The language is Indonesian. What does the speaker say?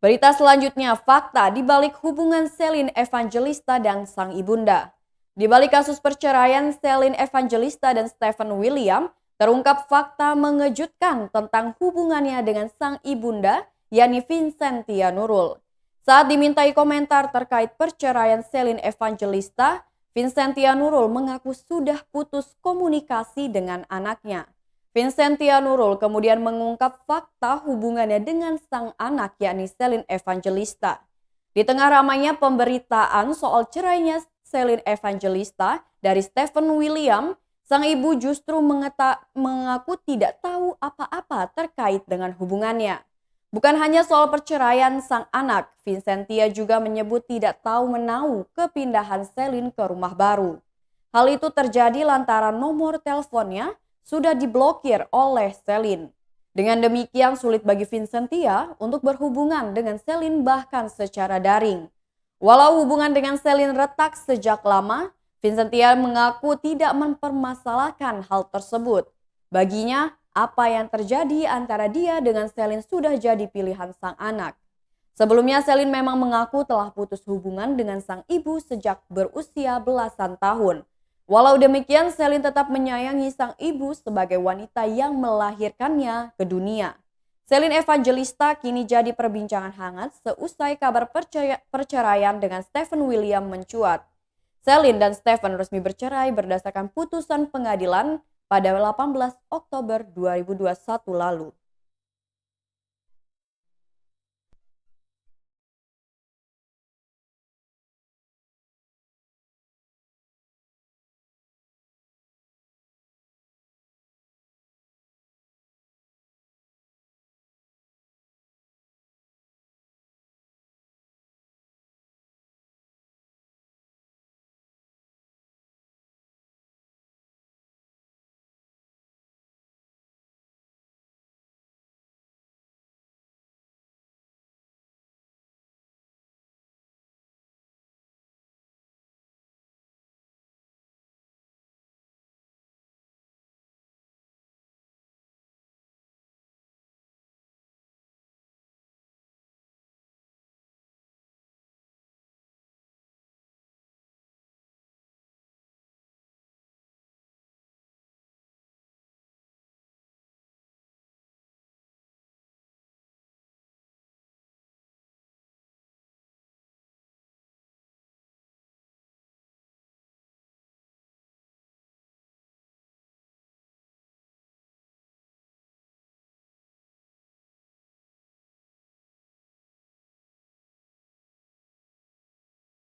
Berita selanjutnya, fakta di balik hubungan Celine Evangelista dan sang ibunda. Di balik kasus perceraian Celine Evangelista dan Stephen William, terungkap fakta mengejutkan tentang hubungannya dengan sang ibunda, yakni Vincentia Nurul. Saat dimintai komentar terkait perceraian Celine Evangelista, Vincentia Nurul mengaku sudah putus komunikasi dengan anaknya. Vincentia Nurul kemudian mengungkap fakta hubungannya dengan sang anak yakni Celine Evangelista. Di tengah ramainya pemberitaan soal cerainya Celine Evangelista dari Stephen William, sang ibu justru mengaku tidak tahu apa-apa terkait dengan hubungannya. Bukan hanya soal perceraian sang anak, Vincentia juga menyebut tidak tahu menahu kepindahan Celine ke rumah baru. Hal itu terjadi lantaran nomor teleponnya sudah diblokir oleh Celine. Dengan demikian sulit bagi Vincentia untuk berhubungan dengan Celine bahkan secara daring. Walau hubungan dengan Celine retak sejak lama, Vincentia mengaku tidak mempermasalahkan hal tersebut. Baginya, apa yang terjadi antara dia dengan Celine sudah jadi pilihan sang anak. Sebelumnya Celine memang mengaku telah putus hubungan dengan sang ibu sejak berusia belasan tahun. Walau demikian, Celine tetap menyayangi sang ibu sebagai wanita yang melahirkannya ke dunia. Celine Evangelista kini jadi perbincangan hangat seusai kabar perceraian dengan Stephen William mencuat. Celine dan Stephen resmi bercerai berdasarkan putusan pengadilan pada 18 Oktober 2021 lalu.